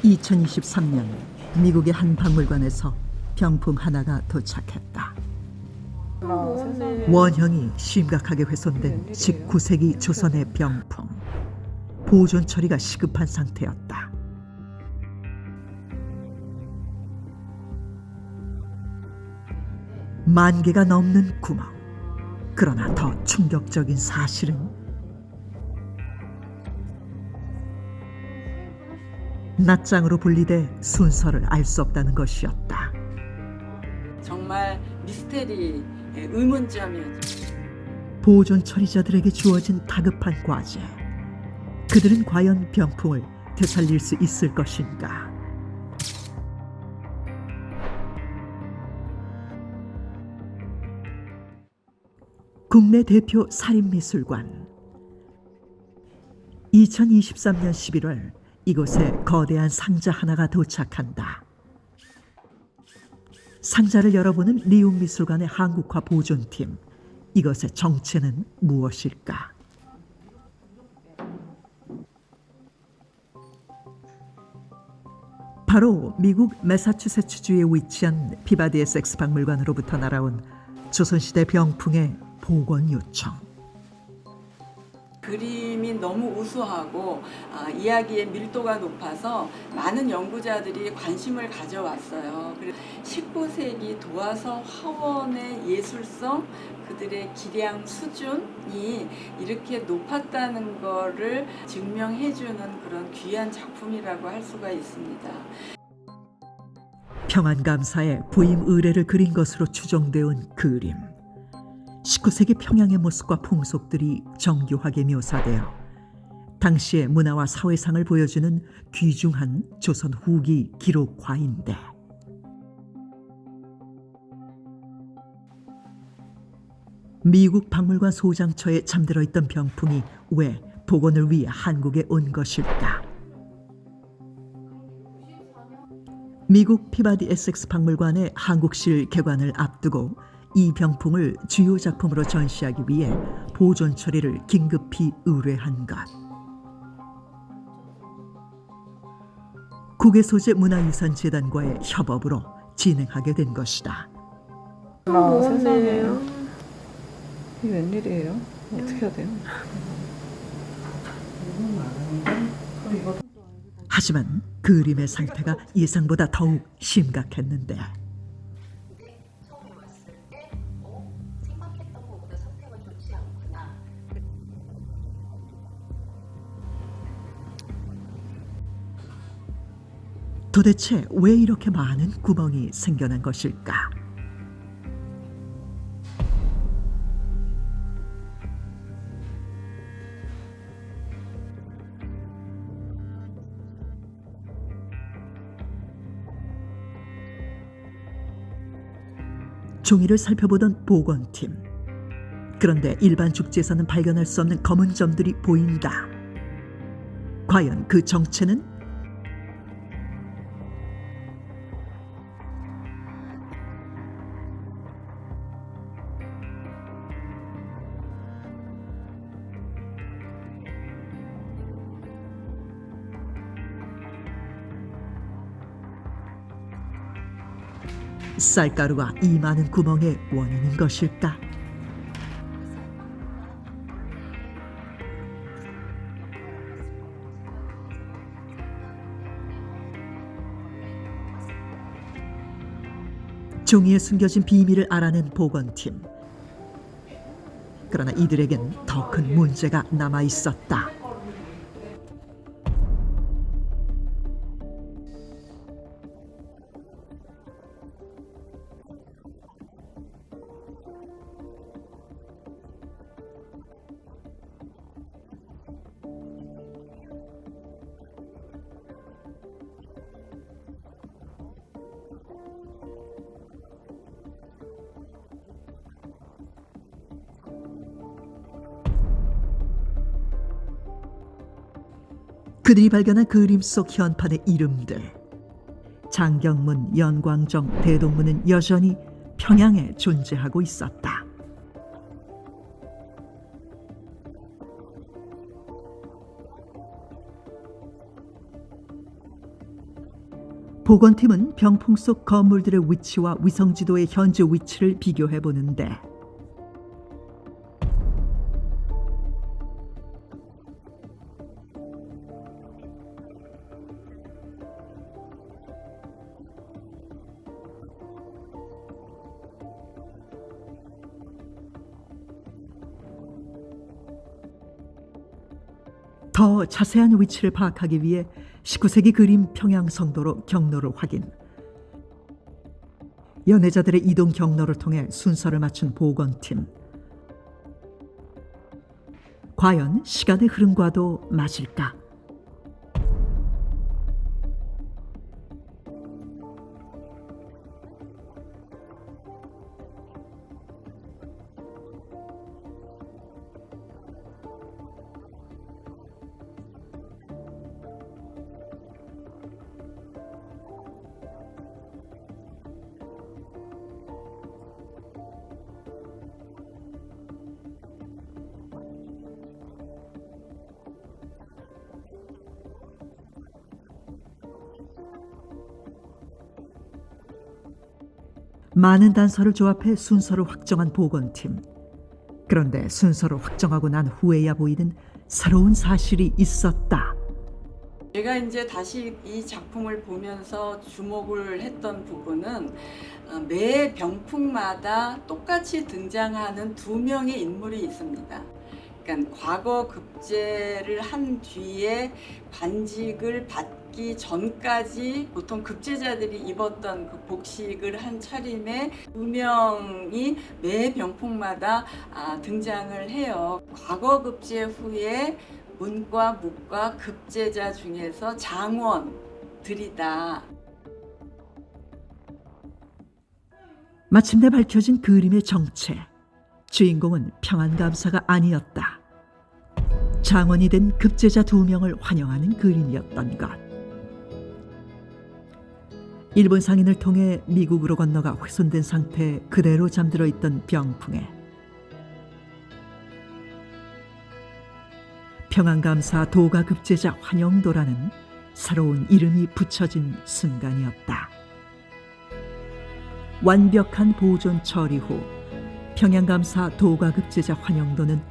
2023년 미국의 한 박물관에서 병풍 하나가 도착했다. 원형이 심각하게 훼손된 19세기 조선의 병풍. 보존 처리가 시급한 상태였다. 만 개가 넘는 구멍. 그러나 더 충격적인 사실은 낱장으로 분리돼 순서를 알 수 없다는 것이었다. 정말 미스테리, 의문점이었죠. 보존 처리자들에게 주어진 다급한 과제. 그들은 과연 병풍을 되살릴 수 있을 것인가? 국내 대표 사립미술관. 2023년 11월 이곳에 거대한 상자 하나가 도착한다. 상자를 열어보는 리움미술관의 한국화 보존팀. 이것의 정체는 무엇일까? 바로 미국 매사추세츠주에 위치한 피바디 에섹스 박물관으로부터 날아온 조선시대 병풍의 복원 요청. 그림이 너무 우수하고 이야기의 밀도가 높아서 많은 연구자들이 관심을 가져왔어요. 그래서 19세기 도화서 화원의 예술성, 그들의 기량 수준이 이렇게 높았다는 거를 증명해주는 그런 귀한 작품이라고 할 수가 있습니다. 평안감사의 부임 의례를 그린 것으로 추정되온 그림. 19세기 평양의 모습과 풍속들이 정교하게 묘사되어 당시의 문화와 사회상을 보여주는 귀중한 조선 후기 기록화인데, 미국 박물관 소장처에 잠들어 있던 병풍이 왜 복원을 위해 한국에 온 것일까? 미국 피바디 에섹스 박물관의 한국실 개관을 앞두고 이 병풍을 주요 작품으로 전시하기 위해 보존 처리를 긴급히 의뢰한 것. 국외소재 문화유산재단과의 협업으로 진행하게 된 것이다. 세상에. 이게 웬일이에요? 어떻게 해야 돼요? 하지만 그림의 상태가 예상보다 더욱 심각했는데, 도대체 왜 이렇게 많은 구멍이 생겨난 것일까? 종이를 살펴보던 보건팀. 그런데 일반 죽지에서는 발견할 수 없는 검은 점들이 보인다. 과연 그 정체는? 쌀가루가 이 많은 구멍의 원인인 것일까? 종이에 숨겨진 비밀을 알아낸 보건팀. 그러나 이들에겐 더 큰 문제가 남아 있었다. 그들이 발견한 그림 속 현판의 이름들. 장경문, 연광정, 대동문은 여전히 평양에 존재하고 있었다. 보건팀은 병풍 속 건물들의 위치와 위성지도의 현재 위치를 비교해 보는데 더 자세한 위치를 파악하기 위해 19세기 그림 평양성도로 경로를 확인. 연애자들의 이동 경로를 통해 순서를 맞춘 보건팀. 과연 시간의 흐름과도 맞을까? 많은 단서를 조합해 순서를 확정한 보건팀. 그런데 순서를 확정하고 난 후에야 보이는 새로운 사실이 있었다. 제가 이제 다시 이 작품을 보면서 주목을 했던 부분은 매 병풍마다 똑같이 등장하는 두 명의 인물이 있습니다. 그러니까 과거 급제를 한 뒤에 관직을 받기 전까지 보통 급제자들이 입었던 그 복식을 한 차림에 두 명이 매 병풍마다 등장을 해요. 과거 급제 후에 문과 묵과 급제자 중에서 장원들이다. 마침내 밝혀진 그림의 정체. 주인공은 평안감사가 아니었다. 장원이 된 급제자 2명을 환영하는 그림이었던 것. 일본 상인을 통해 미국으로 건너가 훼손된 상태에 그대로 잠들어 있던 병풍에 평안감사 도가급제자 환영도라는 새로운 이름이 붙여진 순간이었다. 완벽한 보존 처리 후 평양감사 도가급제자 환영도는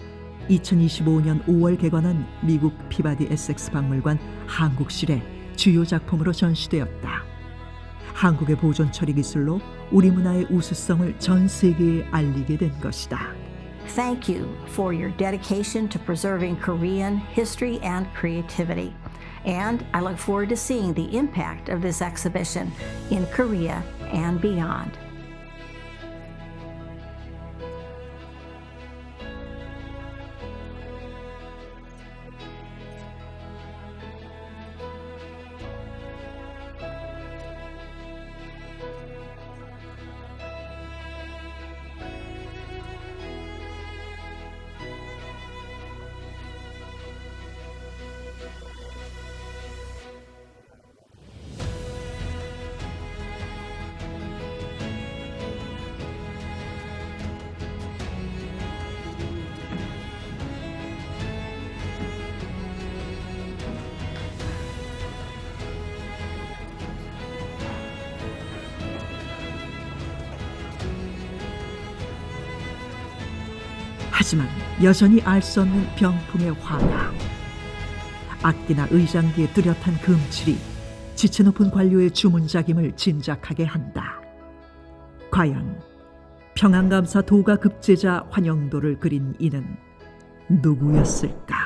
2025년 5월 개관한 미국 피바디 에섹스 박물관 한국실의 주요 작품으로 전시되었다. 한국의 보존 처리 기술로 우리 문화의 우수성을 전 세계에 알리게 된 것이다. Thank you for your dedication to preserving Korean history and creativity. And I look forward to seeing the impact of this exhibition in Korea and beyond. 하지만 여전히 알 수 없는 병풍의 화가, 악기나 의장기의 뚜렷한 금칠이 지체 높은 관료의 주문작임을 짐작하게 한다. 과연 평안감사 도가급제자 환영도를 그린 이는 누구였을까?